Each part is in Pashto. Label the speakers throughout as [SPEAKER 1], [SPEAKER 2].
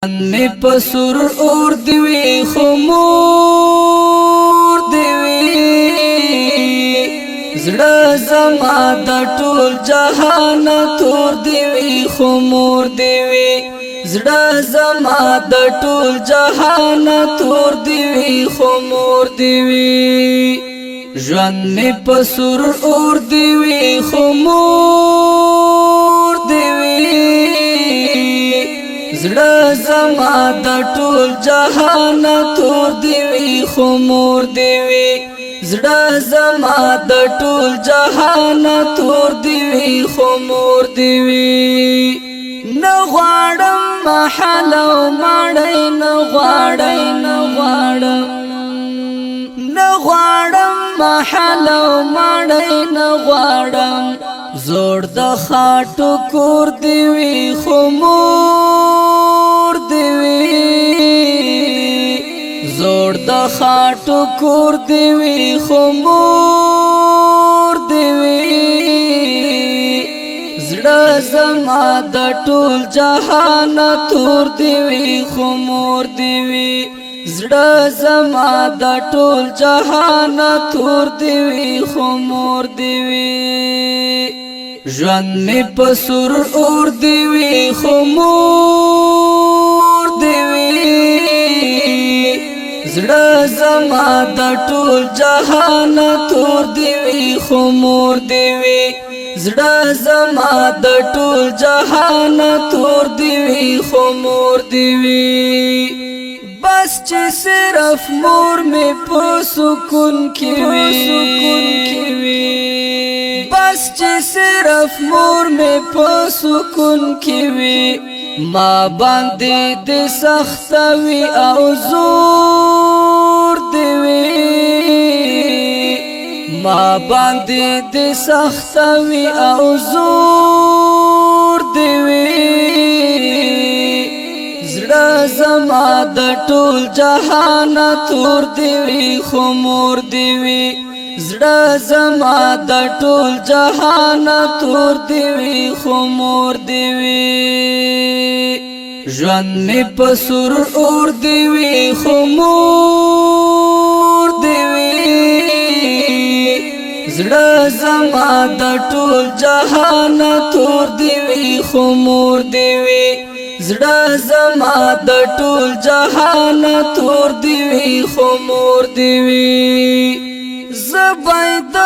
[SPEAKER 1] می پسور اور دیوی خمور دیوی زړه زما د ټول جهان تور دیوی خمور دیوی زړه زما د ټول جهان تور دیوی خمور دیوی ژوند می پسور اور دیوی خمور دیوی زړه زما د ټول جهان تور دیوی خمور دیوی زړه زما د ټول جهان تور دیوی خمور دیوی نه غواړم محل او مړی نه غواړم محل او مړی نه غواړم زوړ د خاټو کور دیوی خمور دیوی زوړ د خاټو کور دیوی خمور دیوی زړه زما د ټول جهان تور دیوی خمور دیوی زړه زما د ټول جهان تور دیوی خمور دیوی ژوند می پسور اور دیوی خمور دیوی زړه زما د ټول جهان تور دیوی خمور دیوی زړه زما د ټول جهان تور دیوی خمور دیوی بس چې صرف مور می په سکون کې وي بس چې صرف مور می په سکون کې وي ما باندې د سخت وي او زور دی وي ما باندې د سخت وي او زور دی وي زړه زما د ټول جهان تور دیوی خمور دیوی زړه زما د ټول جهان تور دیوی خمور دیوی ژوند می پسور اور دیوی خمور دیوی زړه زما د ټول جهان تور دیوی خمور دیوی زړه زما د ټول جهان تور دیوی خمور دیوی زبای د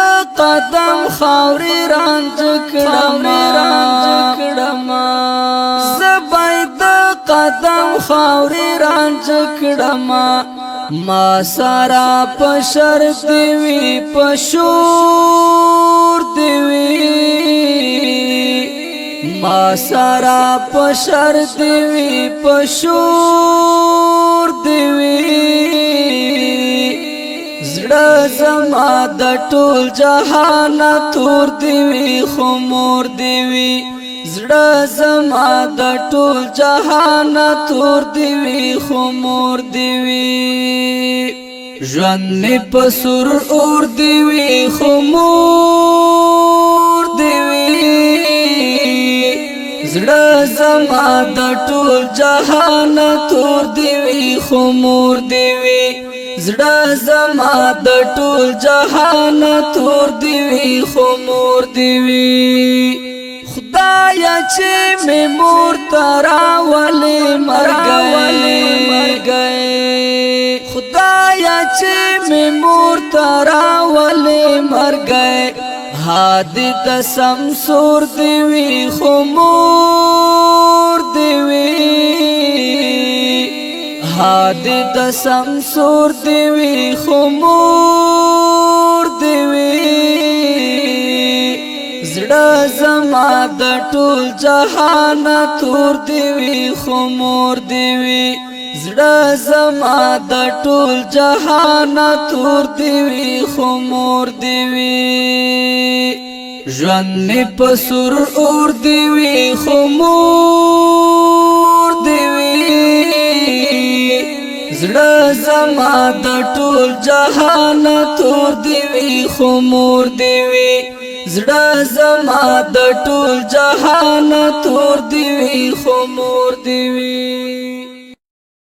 [SPEAKER 1] قدم خاورې رانج کړم زبای د قدم خاورې رانج کړم ما سارا پشر دیوی پشور دیوی ما سارا پشر دیوی پشور دیوی زړه زما د ټول جهان تور دیوی خمور دیوی زړه زما د ټول جهان تور دیوی خمور دیوی ژوند می پسور اور دیوی خمور دیوی زړه زما د ټول جهان تور دیوی خمور دیوی زړه زما د ټول جهان تور دیوی خمور دیوی خدایا چې می مور تراولې مرګي خدایا چې می مور تراولې مرګي هادي د سمسور دیوی خمور دیوی هادي د سمسور دیوی خمور دیوی زړه زما د ټول جهان تور دیوی خمور دیوی زړه زما د ټول جهان تور دیوی خمور دیوی ژوند می پسور اور دیوی خمور دیوی زړه زما د ټول جهان تور دیوی خمور دیوی زړه زما د ټول جهان تور دیوی خمور دیوی